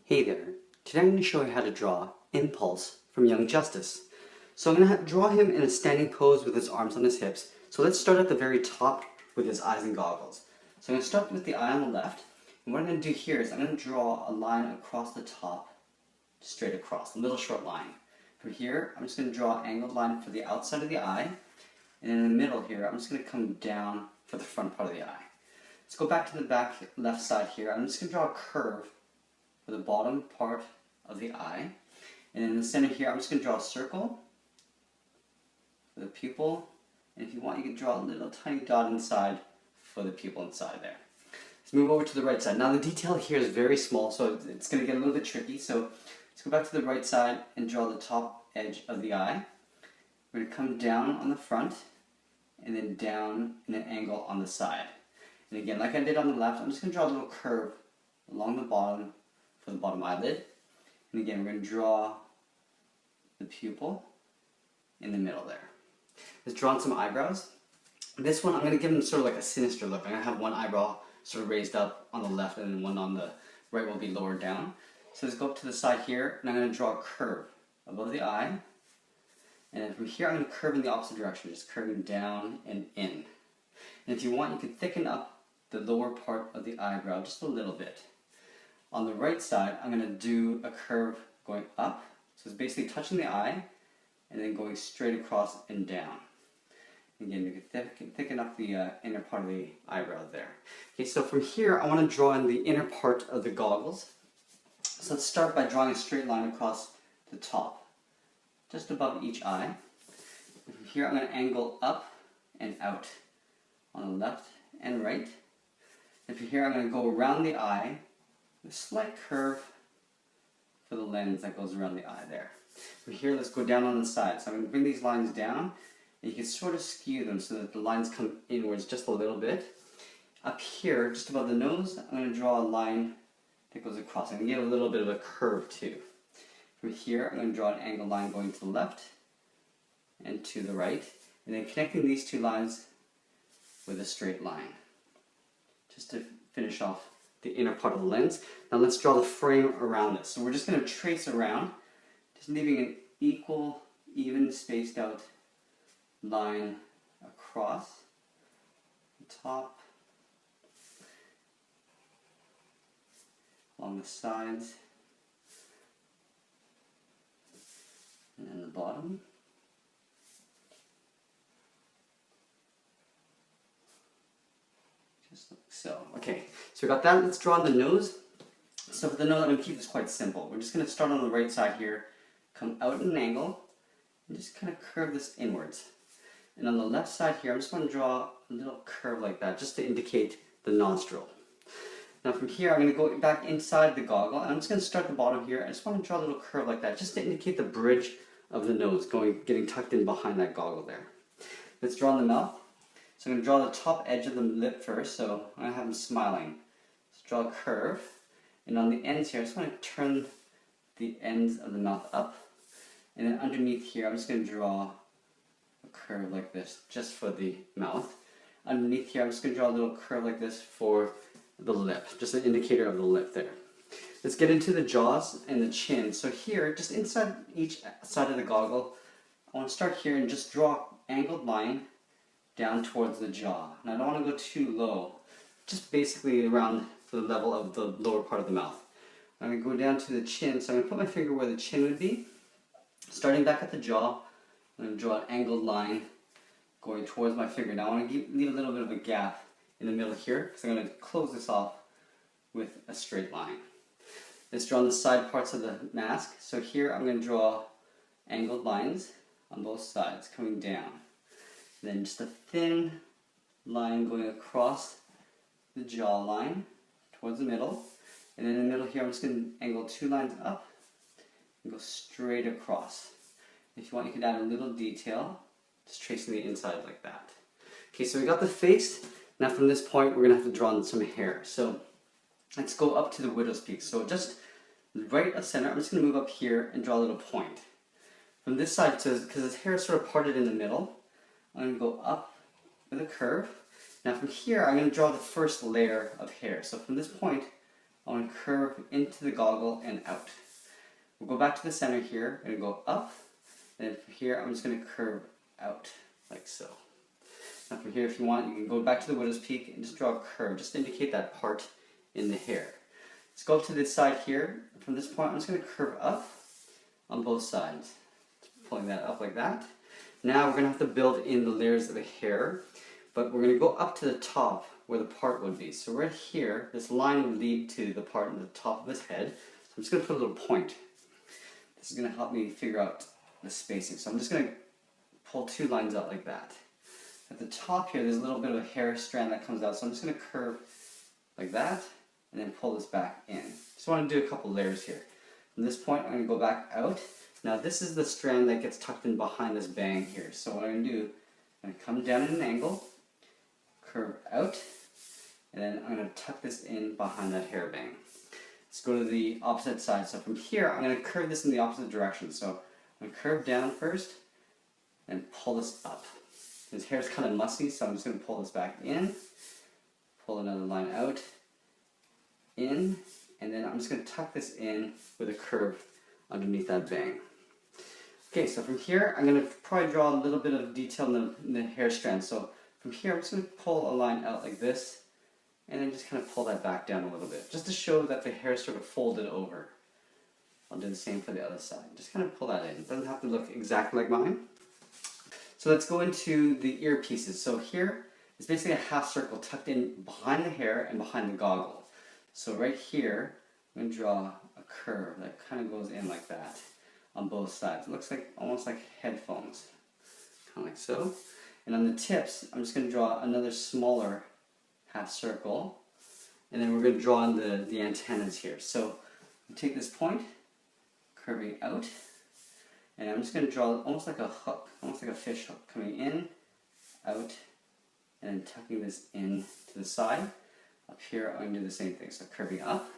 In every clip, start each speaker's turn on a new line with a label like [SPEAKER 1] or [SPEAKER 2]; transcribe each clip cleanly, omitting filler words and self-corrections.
[SPEAKER 1] Hey there, today I'm going to show you how to draw Impulse from Young Justice. So I'm going to draw him in a standing pose with his arms on his hips. So let's start at the very top with his eyes and goggles. So I'm going to start with the eye on the left. And what I'm going to do here is I'm going to draw a line across the top, straight across, a little short line. From here, I'm just going to draw an angled line for the outside of the eye. And in the middle here, I'm just going to come down for the front part of the eye. Let's go back to the back left side here. I'm just going to draw a curve for the bottom part of the eye. And in the center here, I'm just going to draw a circle for the pupil. And if you want, you can draw a little tiny dot inside for the pupil inside there. Let's move over to the right side. Now the detail here is very small, so it's going to get a little bit tricky. So let's go back to the right side and draw the top edge of the eye. We're going to come down on the front and then down in an angle on the side. And again, like I did on the left, I'm just going to draw a little curve along the bottom for the bottom eyelid. And again, we're going to draw the pupil in the middle there. Let's draw on some eyebrows. This one, I'm going to give him sort of like a sinister look. I'm going to have one eyebrow sort of raised up on the left and then one on the right will be lowered down. So let's go up to the side here and I'm going to draw a curve above the eye. And then from here, I'm going to curve in the opposite direction, just curving down and in. And if you want, you can thicken up the lower part of the eyebrow just a little bit. On the right side, I'm going to do a curve going up. So it's basically touching the eye and then going straight across and down. Again, you can thicken up the inner part of the eyebrow there. Okay, so from here, I want to draw in the inner part of the goggles. So let's start by drawing a straight line across the top, just above each eye. And from here, I'm going to angle up and out on the left and right. And from here, I'm going to go around the eye, a slight curve for the lens that goes around the eye there. From here, let's go down on the side. So I'm going to bring these lines down, and you can sort of skew them so that the lines come inwards just a little bit. Up here, just above the nose, I'm going to draw a line that goes across. I'm going to give a little bit of a curve too. From here, I'm going to draw an angled line going to the left and to the right, and then connecting these two lines with a straight line, just to finish off the inner part of the lens. Now let's draw the frame around this. So we're just going to trace around, just leaving an equal, even spaced out line across the top, along the sides, and then the bottom. Just like so. Okay, so we got that. Let's draw the nose. So for the nose, I'm going to keep this quite simple. We're just going to start on the right side here, come out at an angle, and just kind of curve this inwards. And on the left side here, I'm just going to draw a little curve like that, just to indicate the nostril. Now from here, I'm going to go back inside the goggle, and I'm just going to start at the bottom here. I just want to draw a little curve like that, just to indicate the bridge of the nose, getting tucked in behind that goggle there. Let's draw in the mouth. So I'm going to draw the top edge of the lip first, so I'm going to have him smiling. Let's draw a curve, and on the ends here, I just want to turn the ends of the mouth up. And then underneath here, I'm just going to draw a curve like this, just for the mouth. Underneath here, I'm just going to draw a little curve like this for the lip, just an indicator of the lip there. Let's get into the jaws and the chin. So here, just inside each side of the goggle, I want to start here and just draw an angled line down towards the jaw. And I don't want to go too low, just basically around the level of the lower part of the mouth. I'm going to go down to the chin, so I'm going to put my finger where the chin would be. Starting back at the jaw, I'm going to draw an angled line going towards my finger. Now I want to leave a little bit of a gap in the middle here, because I'm going to close this off with a straight line. Let's draw on the side parts of the mask. So here I'm going to draw angled lines on both sides, coming down. Then just a thin line going across the jawline towards the middle. And then in the middle here, I'm just going to angle two lines up and go straight across. If you want, you can add a little detail, just tracing the inside like that. Okay, so we got the face. Now from this point, we're going to have to draw in some hair. So let's go up to the widow's peak. So just right of center, I'm just going to move up here and draw a little point. From this side, because his hair is sort of parted in the middle, I'm going to go up with a curve. Now from here, I'm going to draw the first layer of hair. So from this point, I want to curve into the goggle and out. We'll go back to the center here, I'm going to go up, and from here I'm just going to curve out, like so. Now from here, if you want, you can go back to the widow's peak and just draw a curve, just to indicate that part in the hair. Let's go up to this side here. From this point, I'm just going to curve up on both sides. Pulling that up like that. Now we're going to have to build in the layers of the hair, but we're going to go up to the top where the part would be. So right here, this line would lead to the part in the top of his head. So I'm just going to put a little point. This is going to help me figure out the spacing. So I'm just going to pull two lines out like that. At the top here, there's a little bit of a hair strand that comes out, so I'm just going to curve like that, and then pull this back in. Just want to do a couple layers here. From this point, I'm going to go back out. Now this is the strand that gets tucked in behind this bang here. So what I'm going to do, I'm going to come down at an angle, curve out, and then I'm going to tuck this in behind that hair bang. Let's go to the opposite side. So from here, I'm going to curve this in the opposite direction. So I'm going to curve down first, and pull this up. His hair is kind of musty, so I'm just going to pull this back in, pull another line out, in, and then I'm just going to tuck this in with a curve underneath that bang. Okay, so from here, I'm going to probably draw a little bit of detail in the hair strand. So from here, I'm just going to pull a line out like this, and then just kind of pull that back down a little bit, just to show that the hair is sort of folded over. I'll do the same for the other side. Just kind of pull that in. It doesn't have to look exactly like mine. So let's go into the ear pieces. So here is basically a half circle tucked in behind the hair and behind the goggle. So right here, I'm going to draw a curve that kind of goes in like that on both sides. It looks like almost like headphones, kind of like so. And on the tips, I'm just going to draw another smaller half circle, and then we're going to draw in the antennas here. So take this point, curving out, and I'm just going to draw almost like a hook, almost like a fish hook, coming in, out, and then tucking this in to the side. Up here, I'm going to do the same thing. So curving up,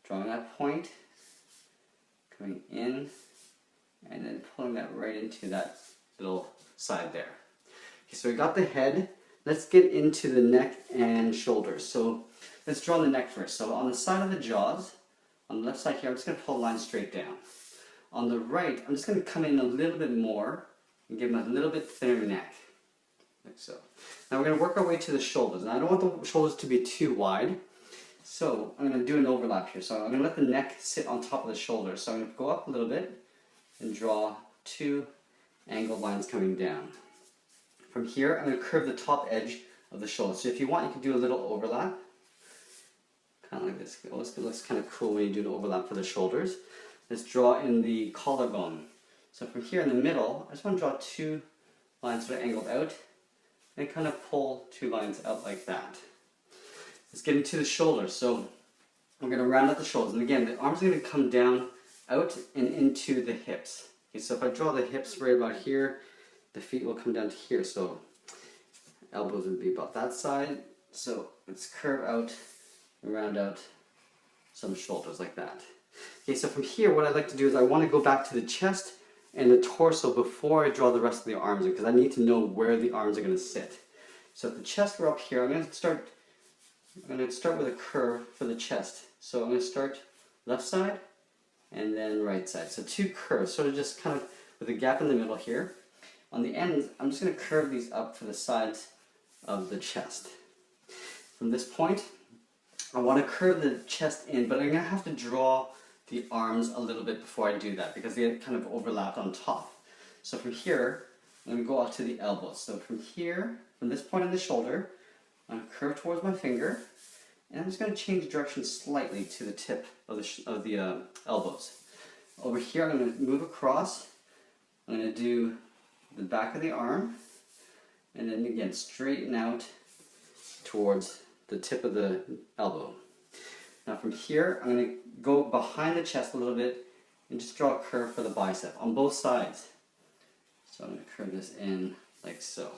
[SPEAKER 1] drawing that point, coming in, and then pulling that right into that little side there. Okay, so we got the head. Let's get into the neck and shoulders. So let's draw the neck first. So on the side of the jaws, on the left side here, I'm just going to pull a line straight down. On the right, I'm just going to come in a little bit more and give him a little bit thinner neck, like so. Now we're going to work our way to the shoulders. And I don't want the shoulders to be too wide, so I'm going to do an overlap here. So I'm going to let the neck sit on top of the shoulders. So I'm going to go up a little bit and draw two angled lines coming down. From here, I'm going to curve the top edge of the shoulder. So if you want, you can do a little overlap, kind of like this. It looks kind of cool when you do an overlap for the shoulders. Let's draw in the collarbone. So from here in the middle, I just want to draw two lines sort of angled out, and kind of pull two lines out like that. Let's get into the shoulders. So we're going to round out the shoulders. And again, the arms are going to come down, out, and into the hips. Okay, so if I draw the hips right about here, the feet will come down to here. So elbows would be about that side. So let's curve out and round out some shoulders like that. Okay, so from here, what I'd like to do is I want to go back to the chest and the torso before I draw the rest of the arms in, because I need to know where the arms are going to sit. So if the chest were up here, I'm going to start with a curve for the chest. So I'm going to start left side and then right side. So two curves, sort of just kind of with a gap in the middle here. On the ends, I'm just going to curve these up for the sides of the chest. From this point, I want to curve the chest in, but I'm going to have to draw the arms a little bit before I do that, because they kind of overlapped on top. So from here, I'm going to go out to the elbows. So from here, from this point in the shoulder, I'm going to curve towards my finger, and I'm just going to change direction slightly to the tip of the elbows. Over here, I'm going to move across. I'm going to do the back of the arm, and then again, straighten out towards the tip of the elbow. Now from here, I'm going to go behind the chest a little bit and just draw a curve for the bicep on both sides. So I'm going to curve this in like so.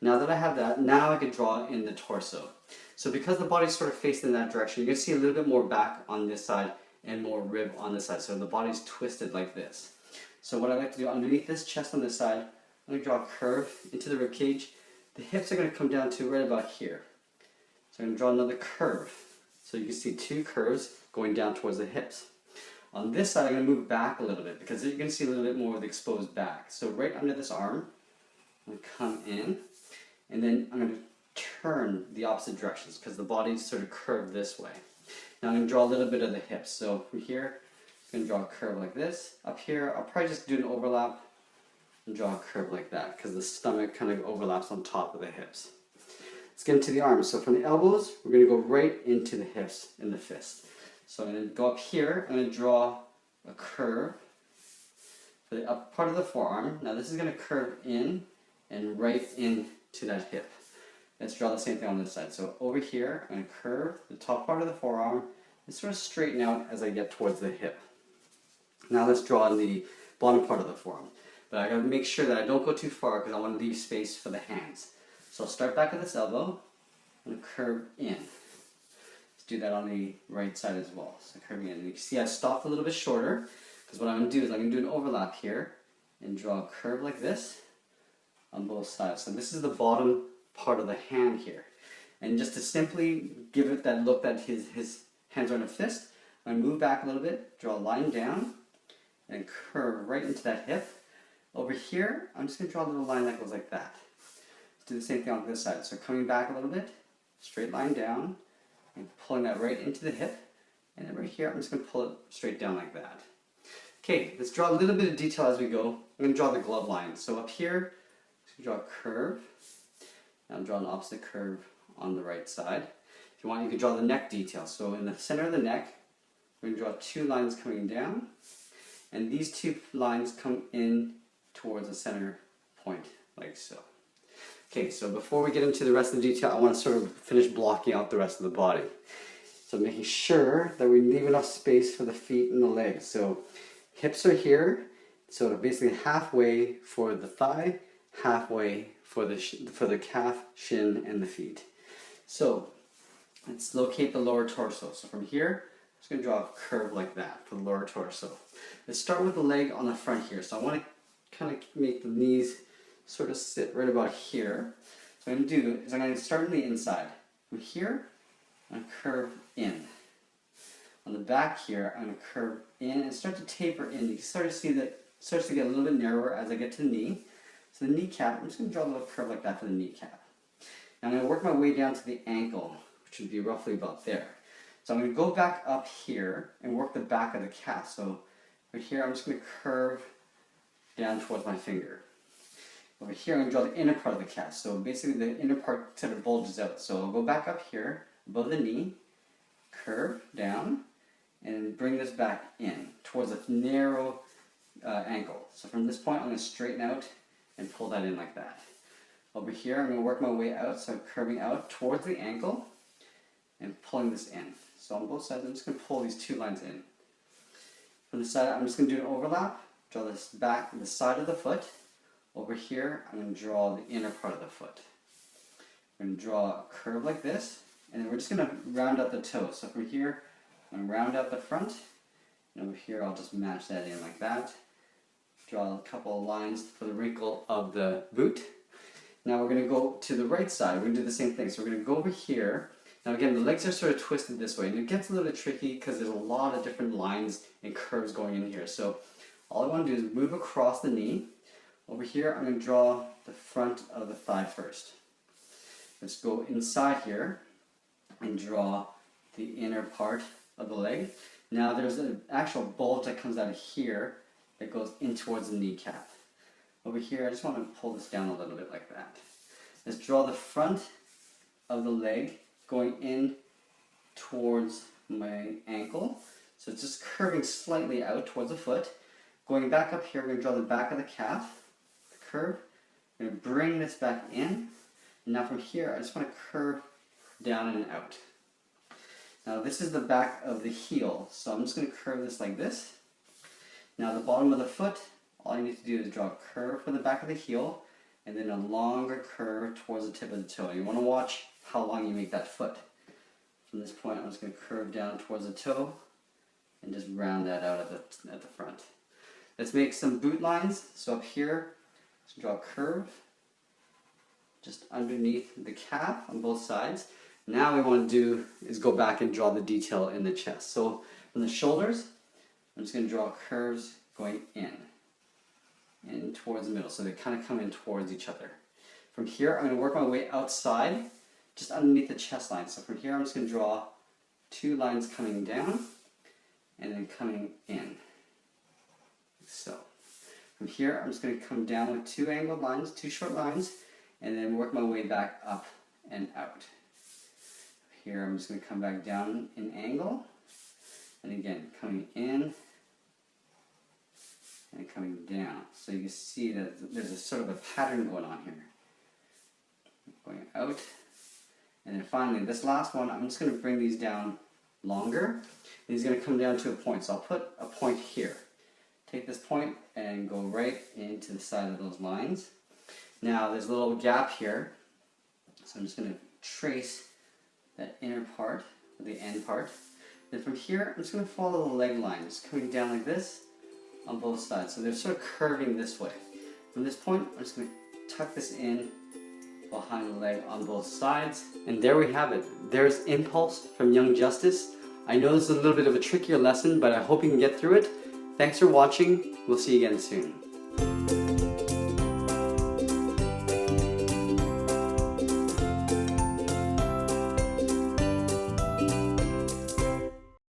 [SPEAKER 1] Now that I have that, now I can draw in the torso. So because the body's sort of faced in that direction, you're going to see a little bit more back on this side and more rib on this side. So the body's twisted like this. So what I like to do underneath this chest on this side, I'm going to draw a curve into the rib cage. The hips are going to come down to right about here. So I'm going to draw another curve. So you can see two curves going down towards the hips. On this side, I'm going to move back a little bit because you're going to see a little bit more of the exposed back. So right under this arm, I'm going to come in, and then I'm going to turn the opposite directions because the body's sort of curved this way. Now I'm going to draw a little bit of the hips. So from here, I'm going to draw a curve like this. Up here, I'll probably just do an overlap and draw a curve like that because the stomach kind of overlaps on top of the hips. Let's get into the arms. So from the elbows, we're going to go right into the hips and the fist. So I'm going to go up here, I'm going to draw a curve for the up part of the forearm. Now this is going to curve in and right into that hip. Let's draw the same thing on this side. So over here, I'm going to curve the top part of the forearm and sort of straighten out as I get towards the hip. Now let's draw on the bottom part of the forearm. But I got to make sure that I don't go too far because I want to leave space for the hands. So I'll start back at this elbow and curve in. Do that on the right side as well. So curving in. And you can see I stopped a little bit shorter because what I'm going to do is I'm going to do an overlap here and draw a curve like this on both sides. So this is the bottom part of the hand here. And just to simply give it that look that his hands are in a fist, I'm going to move back a little bit, draw a line down, and curve right into that hip. Over here, I'm just going to draw a little line that goes like that. Let's do the same thing on this side. So coming back a little bit, straight line down, and pulling that right into the hip, and then right here I'm just going to pull it straight down like that. Okay, let's draw a little bit of detail as we go. I'm going to draw the glove line. So up here, I'm going to draw a curve. Now I'm drawing an opposite curve on the right side. If you want, you can draw the neck detail. So in the center of the neck, we're going to draw two lines coming down, and these two lines come in towards the center point, like so. Okay, so before we get into the rest of the detail, I want to sort of finish blocking out the rest of the body. So making sure that we leave enough space for the feet and the legs. So hips are here, so basically halfway for the thigh, halfway for the calf, shin, and the feet. So let's locate the lower torso. So from here, I'm just going to draw a curve like that for the lower torso. Let's start with the leg on the front here. So I want to kind of make the knees sort of sit right about here. So what I'm going to do is I'm going to start on the inside. From here, I'm going to curve in. On the back here, I'm going to curve in and start to taper in. You can start to see that it starts to get a little bit narrower as I get to the knee. So the kneecap, I'm just going to draw a little curve like that for the kneecap. Now I'm going to work my way down to the ankle, which would be roughly about there. So I'm going to go back up here and work the back of the calf. So right here, I'm just going to curve down towards my finger. Over here, I'm going to draw the inner part of the calf. So basically the inner part sort of bulges out. So I'll go back up here, above the knee, curve down, and bring this back in towards a narrow ankle. So from this point, I'm going to straighten out and pull that in like that. Over here, I'm going to work my way out, so I'm curving out towards the ankle and pulling this in. So on both sides, I'm just going to pull these two lines in. From the side, I'm just going to do an overlap, draw this back, the side of the foot. Over here, I'm going to draw the inner part of the foot. I'm going to draw a curve like this, and then we're just going to round out the toes. So from here, I'm going to round out the front, and over here, I'll just match that in like that. Draw a couple of lines for the wrinkle of the boot. Now we're going to go to the right side. We're going to do the same thing. So we're going to go over here. Now again, the legs are sort of twisted this way, and it gets a little bit tricky because there's a lot of different lines and curves going in here. So all I want to do is move across the knee. Over here, I'm going to draw the front of the thigh first. Let's go inside here and draw the inner part of the leg. Now there's an actual bulge that comes out of here that goes in towards the kneecap. Over here, I just want to pull this down a little bit like that. Let's draw the front of the leg going in towards my ankle. So it's just curving slightly out towards the foot. Going back up here, we're going to draw the back of the calf. Curve. I'm going to bring this back in. And now from here, I just want to curve down and out. Now this is the back of the heel, so I'm just going to curve this like this. Now the bottom of the foot, all you need to do is draw a curve for the back of the heel, and then a longer curve towards the tip of the toe. You want to watch how long you make that foot. From this point, I'm just going to curve down towards the toe, and just round that out at the front. Let's make some boot lines. So up here, let's draw a curve just underneath the calf on both sides. Now what we want to do is go back and draw the detail in the chest. So from the shoulders, I'm just going to draw curves going in towards the middle. So they kind of come in towards each other. From here, I'm going to work my way outside, just underneath the chest line. So from here, I'm just going to draw 2 lines coming down and then coming in. So from here, I'm just going to come down with 2 angled lines, 2 short lines, and then work my way back up and out. Here, I'm just going to come back down in angle, and again, coming in and coming down. So you can see that there's a sort of a pattern going on here. Going out, and then finally, this last one, I'm just going to bring these down longer, and he's going to come down to a point. So I'll put a point here. Take this point and go right into the side of those lines. Now there's a little gap here, so I'm just going to trace that inner part, the end part. Then from here, I'm just going to follow the leg line, just coming down like this on both sides. So they're sort of curving this way. From this point, I'm just going to tuck this in behind the leg on both sides. And there we have it. There's Impulse from Young Justice. I know this is a little bit of a trickier lesson, but I hope you can get through it. Thanks for watching. We'll see you again soon.